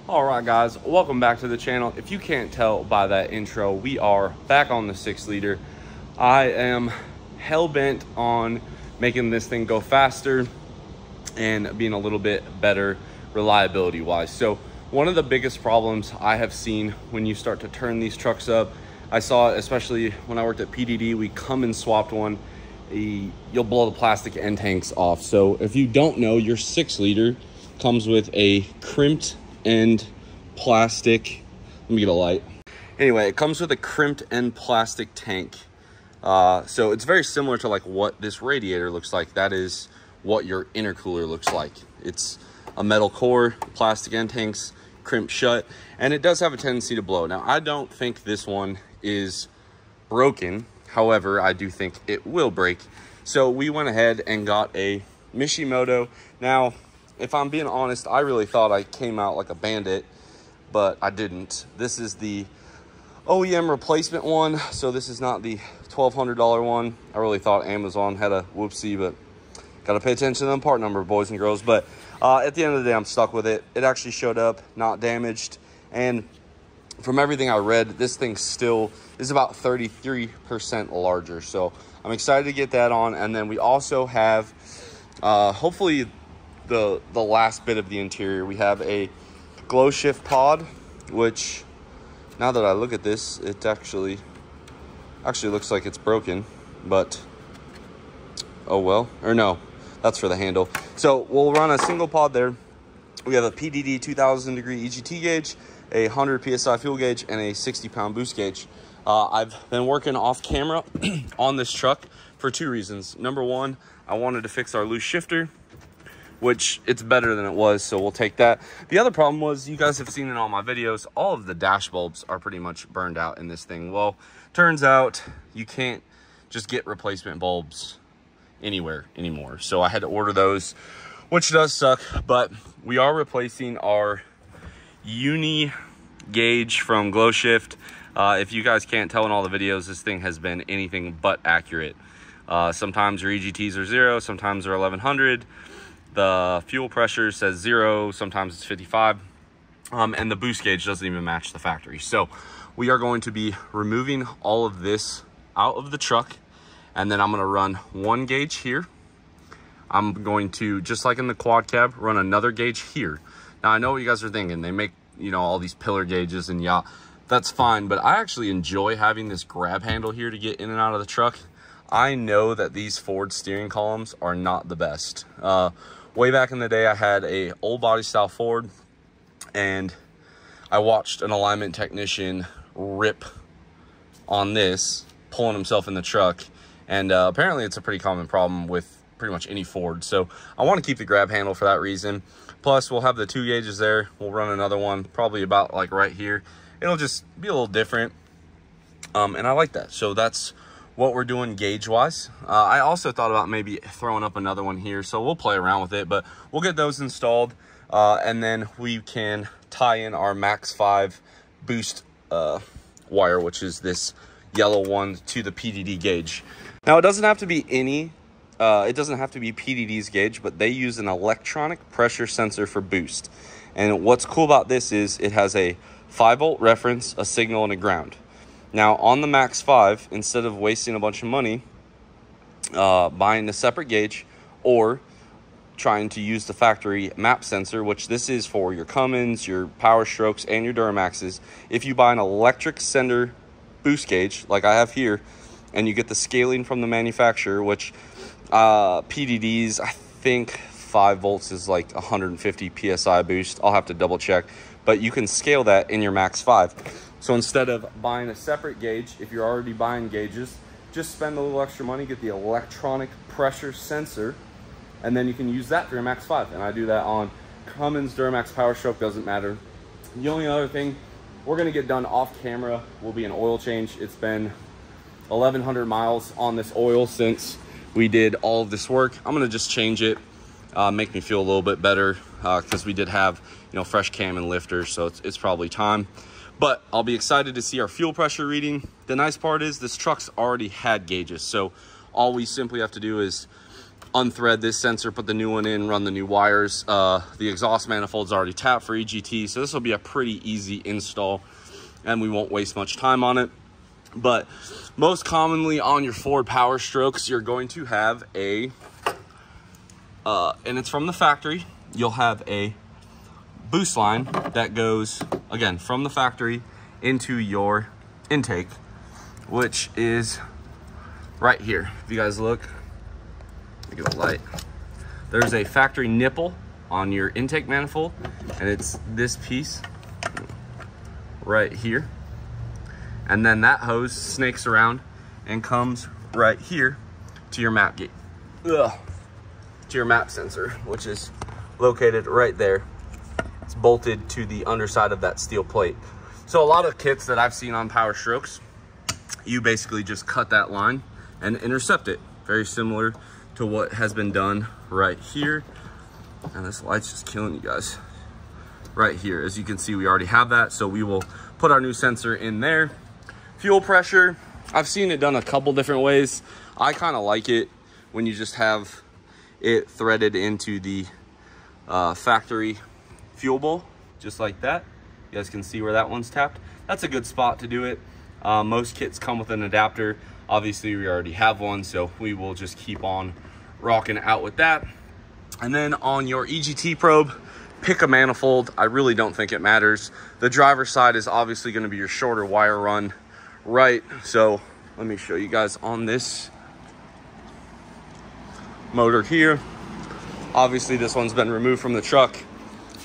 All right, guys, welcome back to the channel. If you can't tell by that intro, we are back on the 6-liter. I am hell-bent on making this thing go faster and being a little bit better reliability-wise. So one of the biggest problems I have seen when you start to turn these trucks up, I saw it especially when I worked at PDD, we come and swapped one, you'll blow the plastic end tanks off. So if you don't know, your 6-liter comes with a crimped end plastic. Let me get a light. Anyway, it comes with a crimped end plastic tank. So it's very similar to like what this radiator looks like. That is what your intercooler looks like. It's a metal core, plastic end tanks, crimped shut, and it does have a tendency to blow. Now, I don't think this one is broken. However, I do think it will break. So we went ahead and got a Mishimoto. Now, if I'm being honest, I really thought I came out like a bandit, but I didn't. This is the OEM replacement one, so this is not the $1,200 one. I really thought Amazon had a whoopsie, but gotta pay attention to the part number, boys and girls. But at the end of the day, I'm stuck with it. It actually showed up, not damaged, and from everything I read, this thing still is about 33% larger. So I'm excited to get that on, and then we also have, hopefully, the last bit of the interior. We have a glow shift pod, which now that I look at this, it actually looks like it's broken, but oh well. Or no, that's for the handle. So we'll run a single pod there. We have a PDD 2000 degree EGT gauge, a 100 PSI fuel gauge, and a 60-pound boost gauge. I've been working off camera on this truck for two reasons. Number one, I wanted to fix our loose shifter, which it's better than it was, so we'll take that. The other problem was, you guys have seen in all my videos, all of the dash bulbs are pretty much burned out in this thing. Well, turns out you can't just get replacement bulbs anywhere anymore. So I had to order those, which does suck, but we are replacing our uni gauge from Glow Shift. If you guys can't tell in all the videos, this thing has been anything but accurate. Sometimes your EGTs are 0, sometimes they're 1100. The fuel pressure says 0, sometimes it's 55, and the boost gauge doesn't even match the factory. So we are going to be removing all of this out of the truck, and then I'm going to run one gauge here. I'm going to, just like in the quad cab, run another gauge here. Now, I know what you guys are thinking. They make, you know, all these pillar gauges, and yeah, that's fine, but I actually enjoy having this grab handle here to get in and out of the truck. I know that these Ford steering columns are not the best. Way back in the day, I had a old body style Ford, and I watched an alignment technician rip on this, pulling himself in the truck, and apparently it's a pretty common problem with pretty much any Ford. So I want to keep the grab handle for that reason. Plus, we'll have the 2 gauges there. We'll run another one probably about like right here. It'll just be a little different, and I like that. So that's what we're doing gauge wise. I also thought about maybe throwing up another one here, so we'll play around with it, but we'll get those installed, and then we can tie in our Max 5 boost wire, which is this yellow one, to the PDD gauge. Now, it doesn't have to be it doesn't have to be PDD's gauge, but they use an electronic pressure sensor for boost. And what's cool about this is it has a 5-volt reference, a signal, and a ground. Now, on the Max 5, instead of wasting a bunch of money buying a separate gauge or trying to use the factory map sensor, which this is for your Cummins, your Power Strokes, and your Duramaxes, if you buy an electric sender boost gauge, like I have here, and you get the scaling from the manufacturer, which PDD's, I think 5 volts is like 150 PSI boost. I'll have to double check, but you can scale that in your Max 5. So instead of buying a separate gauge, if you're already buying gauges, just spend a little extra money, get the electronic pressure sensor, and then you can use that for your Max 5. And I do that on Cummins, Duramax, Power Stroke, doesn't matter. The only other thing we're gonna get done off camera will be an oil change. It's been 1,100 miles on this oil since we did all of this work. I'm gonna just change it, make me feel a little bit better, because we did have, you know, fresh cam and lifter, so it's probably time. But I'll be excited to see our fuel pressure reading. The nice part is this truck's already had gauges, so all we simply have to do is unthread this sensor, put the new one in, run the new wires. The exhaust manifold's already tapped for EGT, so this will be a pretty easy install and we won't waste much time on it. But most commonly on your Ford Power Strokes, you're going to have a, and it's from the factory, you'll have a boost line that goes, again, from the factory into your intake, which is right here. If you guys look at the light, there's a factory nipple on your intake manifold, and it's this piece right here. And then that hose snakes around and comes right here to your map gate, to your map sensor, which is located right there. It's bolted to the underside of that steel plate. So a lot of kits that I've seen on Power Strokes, you basically just cut that line and intercept it. Very similar to what has been done right here. And this light's just killing you guys. Right here, as you can see, we already have that. So we will put our new sensor in there. Fuel pressure, I've seen it done a couple different ways. I kind of like it when you just have it threaded into the factory fuel bowl, just like that. You guys can see where that one's tapped. That's a good spot to do it. Most kits come with an adapter. Obviously, we already have one, so we will just keep on rocking out with that. And then on your EGT probe, pick a manifold. I really don't think it matters. The driver's side is obviously going to be your shorter wire run, right? So let me show you guys on this motor here. Obviously, this one's been removed from the truck.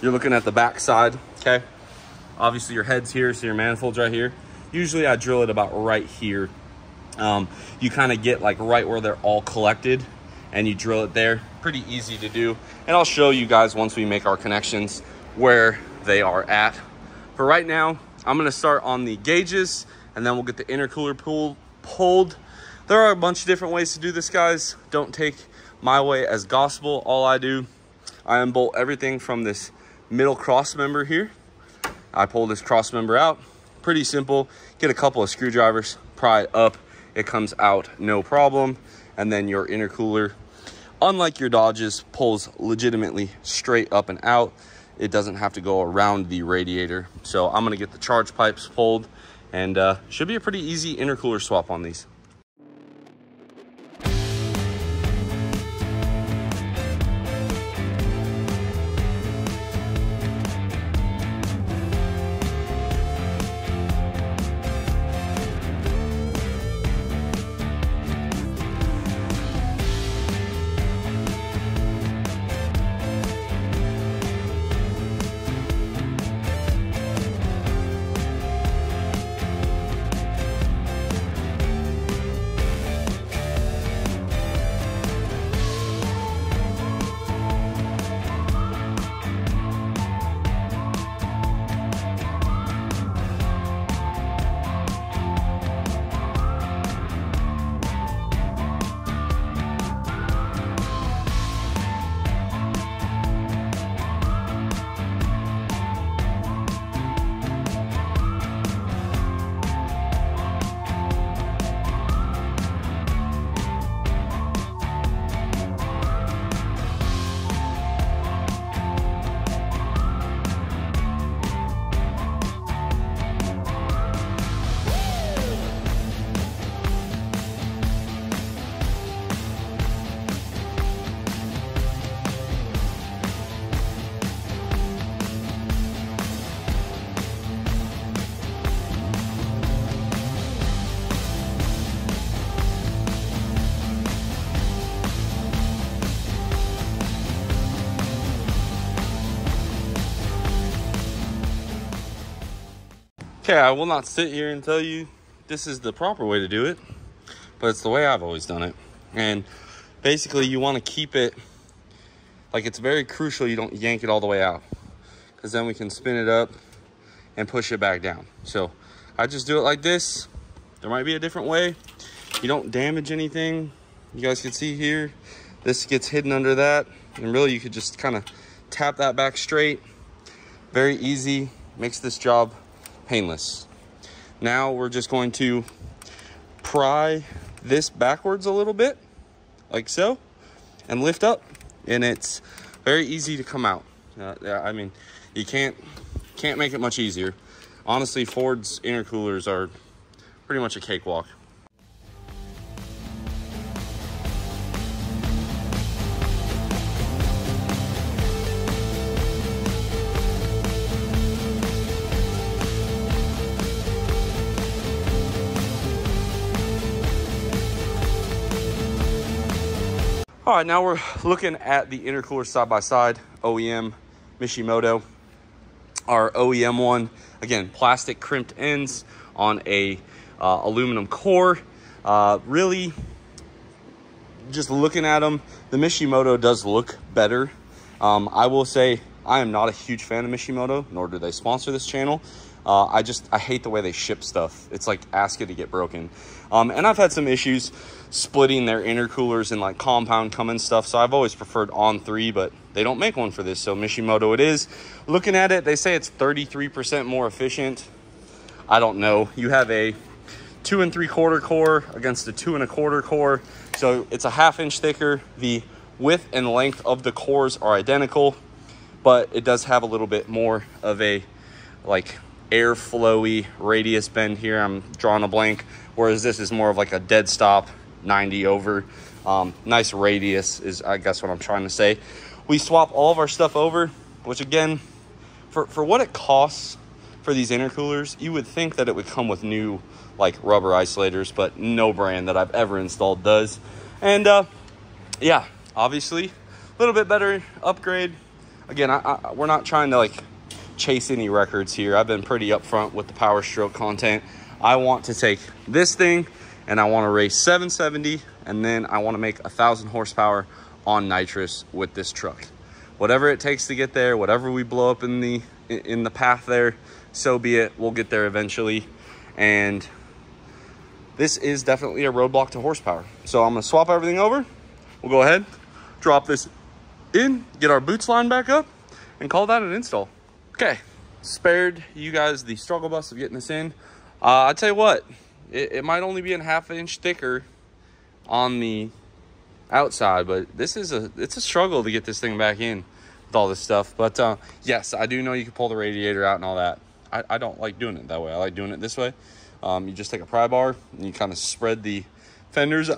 You're looking at the back side, okay? Obviously, your head's here, so your manifold's right here. Usually, I drill it about right here. You kind of get like right where they're all collected, and you drill it there. Pretty easy to do. And I'll show you guys once we make our connections where they are at. For right now, I'm gonna start on the gauges, and then we'll get the intercooler pulled. There are a bunch of different ways to do this, guys. Don't take my way as gospel. All I do, I unbolt everything from this middle cross member here. I pull this cross member out. Pretty simple. Get a couple of screwdrivers, pry it up. It comes out no problem. And then your intercooler, unlike your Dodges, pulls legitimately straight up and out. It doesn't have to go around the radiator. So I'm gonna get the charge pipes pulled, and should be a pretty easy intercooler swap on these. Okay, I will not sit here and tell you this is the proper way to do it, but it's the way I've always done it. And basically you want to keep it, like, it's very crucial you don't yank it all the way out, because then we can spin it up and push it back down. So I just do it like this. There might be a different way. You don't damage anything. You guys can see here, this gets hidden under that, and really you could just kind of tap that back straight. Very easy, makes this job painless. Now we're just going to pry this backwards a little bit, like so, and lift up, and it's very easy to come out. I mean, you can't make it much easier. Honestly, Ford's intercoolers are pretty much a cakewalk. All right, now we're looking at the intercooler side by side, OEM, Mishimoto. Our OEM one, again, plastic crimped ends on a aluminum core. Really, just looking at them, the Mishimoto does look better. I will say I am not a huge fan of Mishimoto, nor do they sponsor this channel. I hate the way they ship stuff. It's like asking to get broken. And I've had some issues splitting their intercoolers in like compound Cummins stuff. So I've always preferred On3, but they don't make one for this. So Mishimoto it is. Looking at it, they say it's 33% more efficient. I don't know. You have a 2 3/4 core against a 2 1/4 core. So it's a 1/2 inch thicker. The width and length of the cores are identical, but it does have a little bit more of a like airflowy radius bend here. I'm drawing a blank, whereas this is more of like a dead stop 90 over. Nice radius is, I guess, what I'm trying to say. We swap all of our stuff over, which again, for what it costs for these intercoolers, you would think that it would come with new like rubber isolators, but no brand that I've ever installed does. And yeah, obviously a little bit better upgrade. Again, we're not trying to like chase any records here. I've been pretty upfront with the power stroke content. I want to take this thing and I want to race 770, and then I want to make 1,000 horsepower on nitrous with this truck. Whatever it takes to get there, whatever we blow up in the path there, so be it. We'll get there eventually. And this is definitely a roadblock to horsepower. So I'm going to swap everything over. We'll go ahead, drop this in, get our boots lined back up, and call that an install. Okay, spared you guys the struggle bus of getting this in. I tell you what, it might only be a 1/2 inch thicker on the outside, but it's a struggle to get this thing back in with all this stuff. But yes, I do know you can pull the radiator out and all that. I don't like doing it that way. I like doing it this way. You just take a pry bar and you kind of spread the fenders,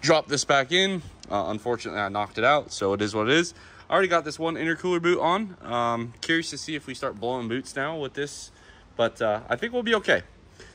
drop this back in. Unfortunately, I knocked it out, so it is what it is. I already got this one intercooler boot on. Curious to see if we start blowing boots now with this, but I think we'll be okay.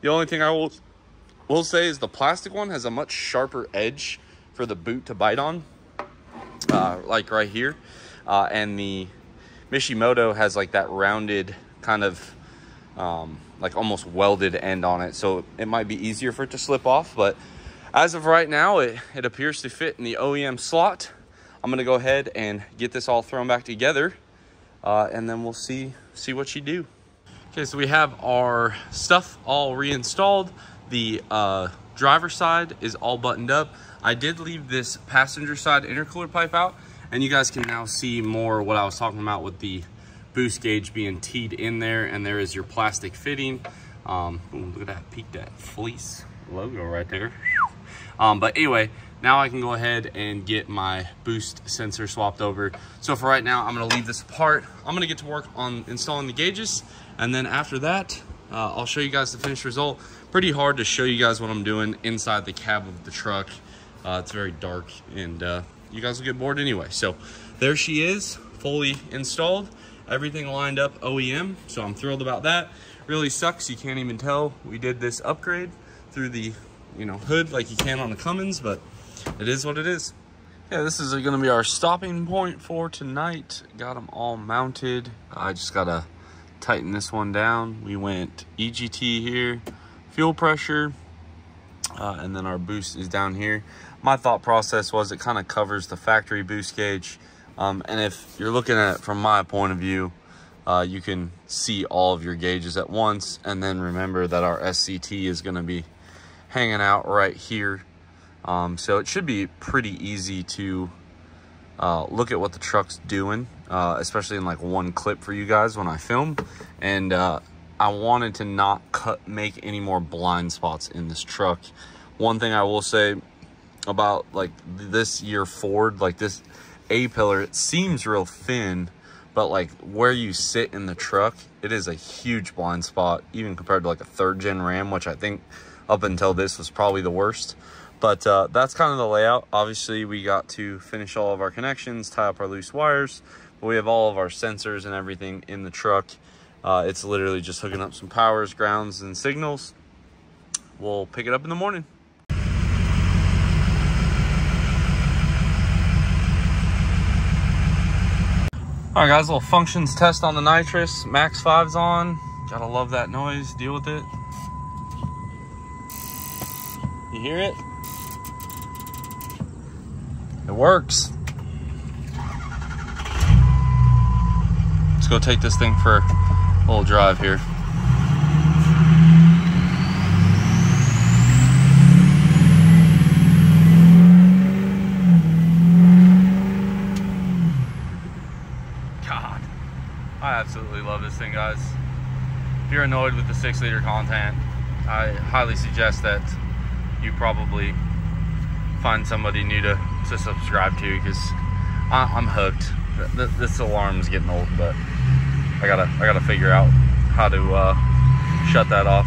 The only thing I will say is the plastic one has a much sharper edge for the boot to bite on, like right here. And the Mishimoto has like that rounded kind of like almost welded end on it. So it might be easier for it to slip off, but as of right now, it appears to fit in the OEM slot. I'm gonna go ahead and get this all thrown back together, and then we'll see what you do. Okay, so we have our stuff all reinstalled. The driver's side is all buttoned up. I did leave this passenger side intercooler pipe out, and you guys can now see more what I was talking about with the boost gauge being teed in there, and there is your plastic fitting. Ooh, look at that, peek that fleece logo right there. But anyway, now I can go ahead and get my boost sensor swapped over. So for right now, I'm gonna leave this apart. I'm gonna get to work on installing the gauges, and then after that, I'll show you guys the finished result. Pretty hard to show you guys what I'm doing inside the cab of the truck. It's very dark, and you guys will get bored anyway. So there she is, fully installed. Everything lined up OEM, so I'm thrilled about that. Really sucks, you can't even tell we did this upgrade through the hood like you can on the Cummins, but it is what it is. Yeah, this is gonna be our stopping point for tonight. Got them all mounted. I just gotta tighten this one down. We went EGT here, fuel pressure, and then our boost is down here. My thought process was it kind of covers the factory boost gauge. And if you're looking at it from my point of view, you can see all of your gauges at once. And then remember that our SCT is gonna be hanging out right here. So it should be pretty easy to look at what the truck's doing, especially in like one clip for you guys when I film. And I wanted to not make any more blind spots in this truck. One thing I will say about like this year Ford, like this A-pillar, it seems real thin, but like where you sit in the truck, it is a huge blind spot, even compared to like a 3rd gen Ram, which I think up until this was probably the worst. But that's kind of the layout. Obviously, we got to finish all of our connections, tie up our loose wires, but we have all of our sensors and everything in the truck. It's literally just hooking up some powers, grounds, and signals. We'll pick it up in the morning. All right, guys, little functions test on the nitrous. Max 5's on. Gotta love that noise. Deal with it. You hear it? It works. Let's go take this thing for a little drive here. God, I absolutely love this thing, guys. If you're annoyed with the 6-liter content, I highly suggest that you probably find somebody new to subscribe to, because I'm hooked. This alarm's getting old, but I gotta figure out how to shut that off.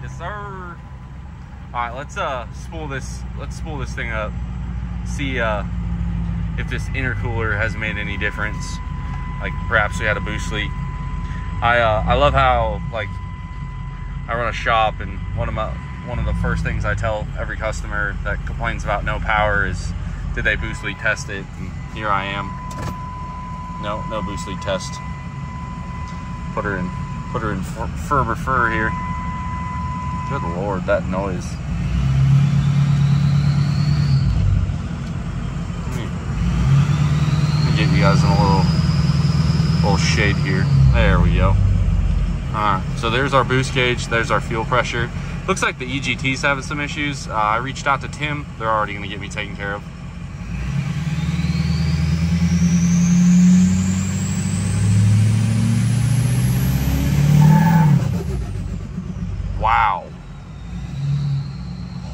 Yes, sir. All right, let's spool this thing up. See if this intercooler has made any difference. Like perhaps we had a boost leak. I love how, like, I run a shop, and one of the first things I tell every customer that complains about no power is, did they boost leak test it? And here I am. No boost leak test. Put her in fur here. Good Lord, that noise. Let me get you guys in a little shade here. There we go. Alright, so there's our boost gauge, there's our fuel pressure. Looks like the EGT's having some issues. I reached out to Tim. They're already gonna get me taken care of. Wow.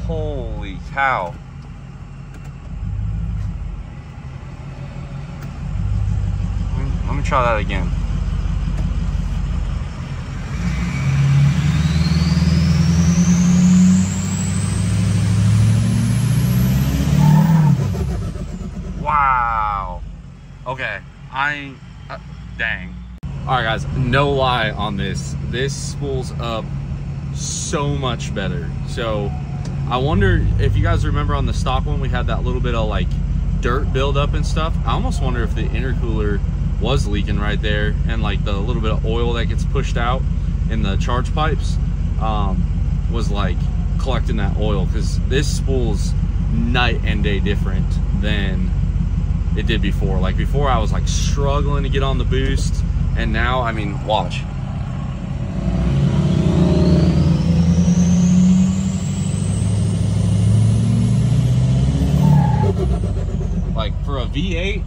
Holy cow. Let me try that again. Wow. Okay. Dang. All right, guys, no lie on this. This spools up so much better. So I wonder if you guys remember on the stock one, we had that little bit of like dirt buildup and stuff. I almost wonder if the intercooler was leaking right there, and like the little bit of oil that gets pushed out in the charge pipes was like collecting that oil, because this spool's night and day different than it did before. Like before I was like struggling to get on the boost, and now, I mean, watch. Like for a V8,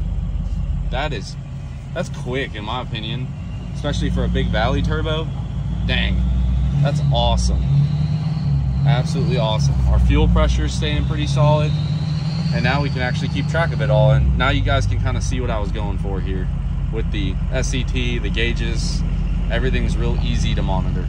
that's quick in my opinion, especially for a big Valley turbo. Dang, that's awesome. Absolutely awesome. Our fuel pressure is staying pretty solid, and now we can actually keep track of it all. And now you guys can kind of see what I was going for here with the SCT, the gauges. Everything's real easy to monitor.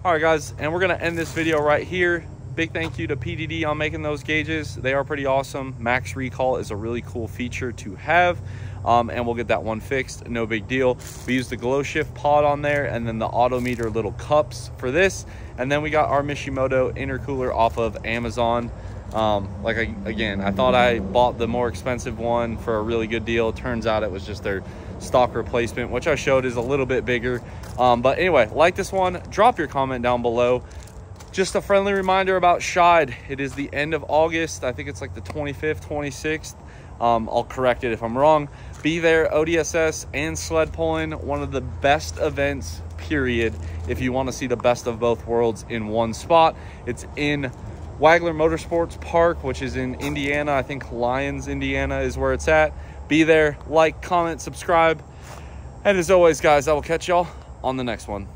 All right, guys, and we're gonna end this video right here. Big thank you to PDD on making those gauges. They are pretty awesome. Max recall is a really cool feature to have, and we'll get that one fixed, no big deal. We used the glow shift pod on there, and then the auto meter little cups for this, and then we got our Mishimoto intercooler off of Amazon. Again, I thought I bought the more expensive one for a really good deal. Turns out it was just their stock replacement, which I showed is a little bit bigger. But anyway, like this one, drop your comment down below. Just a friendly reminder about Shide. It is the end of August. I think it's like the 25th, 26th. I'll correct it if I'm wrong. Be there. ODSS and sled pulling, one of the best events, period, if you want to see the best of both worlds in one spot. It's in Wagler Motorsports Park, which is in Indiana. I think Lyons, Indiana is where it's at. Be there, like, comment, subscribe. And as always, guys, I will catch y'all on the next one.